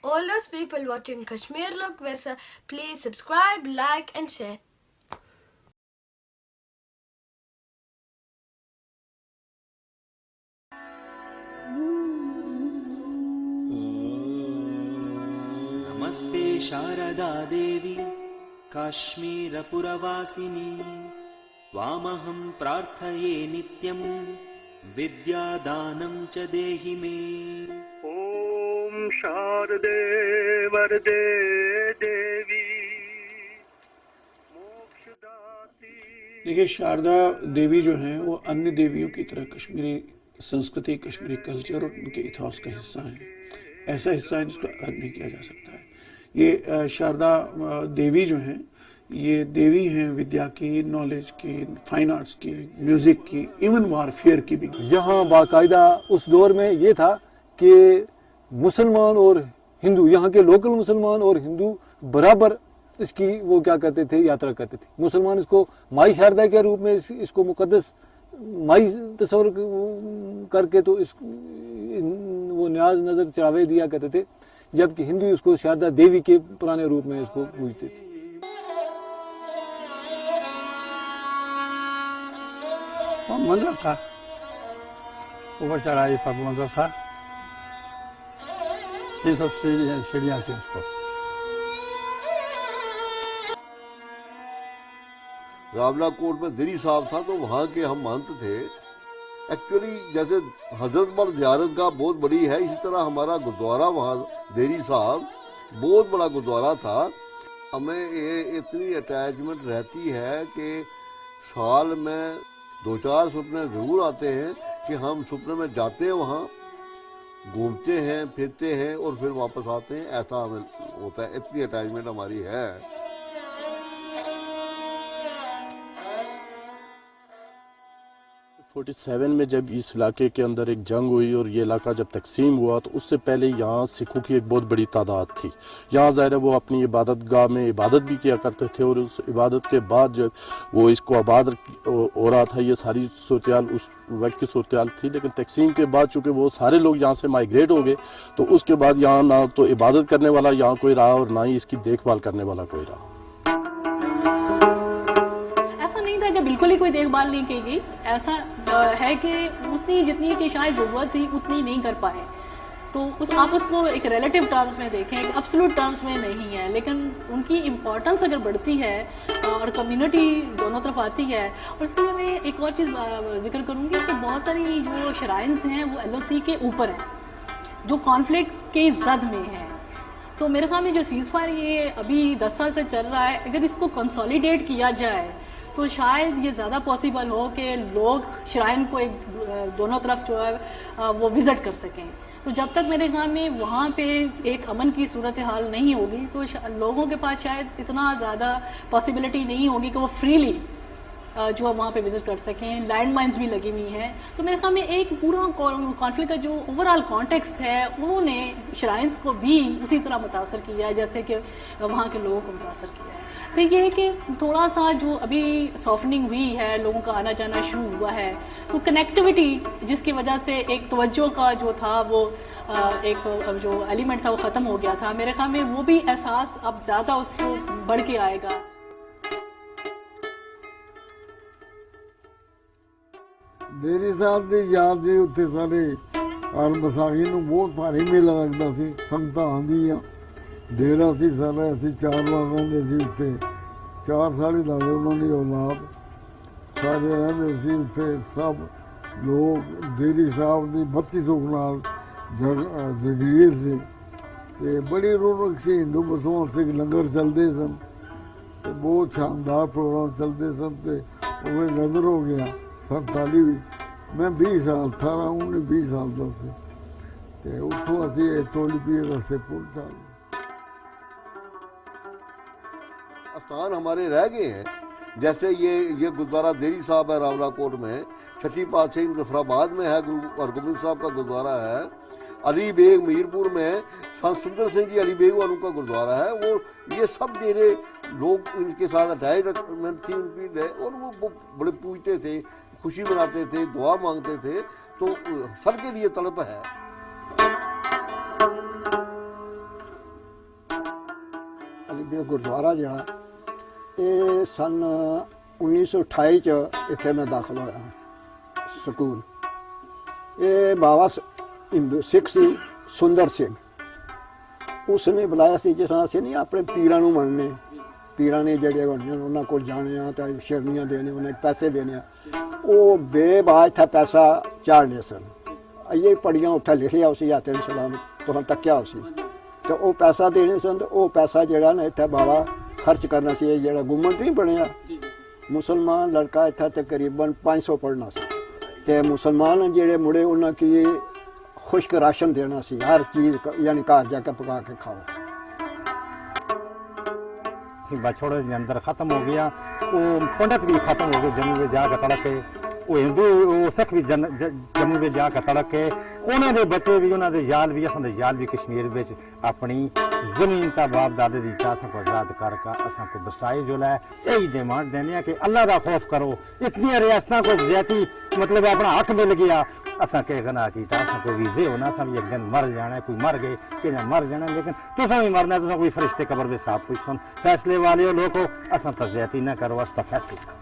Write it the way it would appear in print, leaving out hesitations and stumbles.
All those people watching Kashmir Look Versa, please subscribe, like and share. नमस्ते शारदा देवी काश्मीरपुरवासिनी त्वामहं प्रार्थये नित्यं विद्यादानं च देहि मे। ओम शारदे वरदे देवी मोक्षदाती। देखिए, शारदा देवी जो हैं वो अन्य देवियों की तरह कश्मीरी संस्कृति, कश्मीरी कल्चर और उनके इतिहास का हिस्सा हैं। ऐसा हिस्सा है जिसको अलग नहीं किया जा सकता है। ये शारदा देवी जो हैं, ये देवी हैं विद्या की, नॉलेज की, फाइन आर्ट्स की, म्यूज़िक की, इवन वारफेयर की भी। यहाँ बाकायदा उस दौर में ये था कि मुसलमान और हिंदू, यहाँ के लोकल मुसलमान और हिंदू बराबर इसकी वो क्या करते थे, यात्रा करते थे। मुसलमान इसको माई शारदा के रूप में इसको मुकद्दस माई तस्वर करके तो इस वो न्याज नजर चढ़ावे दिया करते थे, जबकि हिंदू इसको शारदा देवी के पुराने रूप में इसको पूजते थे। मंदिर था, ऊपर चढ़ाई पर मंदिर था, 300 सीढ़ियाँ थी उसको। रावला कोट में देरी साहब था तो वहाँ के हम मानते थे। एक्चुअली जैसे हजरत बल ज़ियारत गाह बहुत बड़ी है, इसी तरह हमारा गुरुद्वारा वहाँ देरी साहब बहुत बड़ा गुरुद्वारा था। हमें ये इतनी अटैचमेंट रहती है कि साल में 2-4 सपने ज़रूर आते हैं कि हम सपने में जाते हैं, वहाँ घूमते हैं, फिरते हैं और फिर वापस आते हैं। ऐसा हमें होता है, इतनी अटैचमेंट हमारी है। 47 में जब इस इलाके के अंदर एक जंग हुई और ये इलाका जब तकसीम हुआ तो उससे पहले यहाँ सिखों की एक बहुत बड़ी तादाद थी। यहाँ ज़ाहिर है वो अपनी इबादत गाह में इबादत भी किया करते थे और उस इबादत के बाद जब वो इसको आबाद हो रहा था, ये सारी सूरत उस वक्त की सूरत थी। लेकिन तकसीम के बाद चूँकि वो सारे लोग यहाँ से माइग्रेट हो गए तो उसके बाद यहाँ ना तो इबादत करने वाला यहाँ कोई रहा और ना ही इसकी देखभाल करने वाला कोई रहा। बिल्कुल ही कोई देखभाल नहीं की गई। ऐसा है कि उतनी जितनी की शायद ज़रूरत थी उतनी नहीं कर पाए। तो आप उसको एक रिलेटिव टर्म्स में देखें, एक एब्सोल्यूट टर्म्स में नहीं है, लेकिन उनकी इम्पोर्टेंस अगर बढ़ती है और कम्युनिटी दोनों तरफ आती है। और इसके लिए मैं एक और चीज़ जिक्र करूँगी कि बहुत सारी जो शराइन्स हैं वो LOC के ऊपर हैं, जो कॉन्फ्लिक्ट के जद में है। तो मेरे ख्याल में जो सीज़फायर ये अभी 10 साल से चल रहा है, अगर इसको कंसोलिडेट किया जाए तो शायद ये ज़्यादा पॉसिबल हो कि लोग श्राइन को एक दोनों तरफ जो है वो विज़िट कर सकें। तो जब तक मेरे ख्याल में वहाँ पे एक अमन की सूरत हाल नहीं होगी तो लोगों के पास शायद इतना ज़्यादा पॉसिबिलिटी नहीं होगी कि वो फ्रीली जो वहाँ पे विज़िट कर सकें। लैंड माइन्स भी लगी हुई हैं। तो मेरे ख्याल में एक पूरा कॉन्फ्लिक्ट का जो ओवरऑल कॉन्टेक्स्ट है उन्होंने श्राइन्स को भी उसी तरह मुतासर किया है जैसे कि वहाँ के लोगों को मुतासर किया है। फिर ये है कि थोड़ा सा जो अभी सॉफ्टनिंग हुई है, लोगों का आना जाना शुरू हुआ है, तो कनेक्टिविटी जिसकी वजह से एक तवज्जो का जो था वो एक जो एलिमेंट था वो ख़त्म हो गया था। मेरे ख्याल में वो भी एहसास अब ज़्यादा उसको बढ़ के आएगा। डेरी साहब की याद जी उत्थे सारे हर विसाखी नूं बहुत भारी मेला लगता सी। संगतां आंदियां, डेरा सी सारा, असीं 4 वार रहिंदे सी उत्थे। 4 साढ़े दादे उन्हां दी औलाद सारे रहिंदे सी उत्थे। सब लोग डेरी साहब की 32 नाल जगीर से ते बड़ी रौनक सी। हिंदू मुसलमान सिख लंगर चलते सन ते बहुत शानदार प्रोग्राम चलते सन। ते उन्हें नज़र हो गया 47 भी मैं 20 साल 18-19-20 साल का से ते उत्थों असीं तोलीपीर रस्ते पुल स्थान हमारे रह गए हैं। जैसे ये गुरुद्वारा देरी साहब है रावलाकोट में, छठी पातशाही मुजफ्फराबाद में है गुरु हरगोबिंद साहब का गुरुद्वारा है, अली बेग मीरपुर में संत सुंदर सिंह जी अली बेग वालों का गुरुद्वारा है। वो ये सब डेरे लोग इनके साथ अटैचमेंट थी उनकी और वो बड़े पूजते थे, खुशी मनाते थे, दुआ मांगते थे। तो सबके लिए तड़प है। ਵੀ ਉਹ ਗੁਰਦੁਆਰਾ ਜਿਹੜਾ ਇਹ ਸਨ 1928 ਚ ਇੱਥੇ ਮੈਂ ਦਾਖਲ ਹੋਇਆ ਸਕੂਲ। ਇਹ ਬਾਬਾ ਹਿੰਦੂ ਸਿੱਖ ਸੀ ਸੁੰਦਰ ਸਿੰਘ, ਉਸਨੇ ਬੁਲਾਇਆ ਸੀ ਜਿਸ ਤਰ੍ਹਾਂ ਅਸੀਂ ਨਹੀਂ ਆਪਣੇ ਪੀਰਾਂ ਨੂੰ ਮੰਨਨੇ, ਪੀਰਾਂ ਨੇ ਜਿਹੜੇ ਹੁੰਦੇ ਉਹਨਾਂ ਕੋਲ ਜਾਣੇ ਆ ਤਾਂ ਸ਼ਰਨੀਆਂ ਦੇਣੇ, ਉਹਨੇ ਪੈਸੇ ਦੇਣੇ ਆ, ਉਹ ਬੇਬਾਜ था पैसा चाढ़ने सन। ये पढ़िया उठा लिखिया उसी याते सलाम तो तक्या उसी तो वो पैसा देने सन, तो वो पैसा जड़ा ना इतना बाबा खर्च करना सी। जड़ा गुमन नहीं बनया मुसलमान लड़का इतना तकरीबन 500 पढ़ना सी, ते मुसलमान जेड़े मुड़े उन्हें की खुश्क राशन देना सी, हर चीज़ यानी घर जाके पका के खाओ। बछड़े के अंदर खत्म हो गया, वो पंडित भी खत्म हो गए, जम्मू में जाकर तड़के वो हिंदू वो सिख भी जम्मू में जाकर तड़के उन्होंने बच्चे भी उन्होंने याल भी असां याल भी कश्मीर में अपनी जमीन का बाप दादे की चाह को आजाद करके असा को बसाए जो है यही डिमांड देने कि अल्लाह का खौफ करो। इतनी रियासत को ज्यादा मतलब अपना हक मिल गया, असा के गनाह किया, असा कोई वीजे होना, असा भी एक दिन मर जाना, कोई मर गए कि मर जाना, लेकिन तुसा भी मरना, तुसा कोई फरिश्ते कब्र में साफ कोई सुन फैसले वाले हो लोगों, असा तो ज्यादा ना करो, अस तो फैसला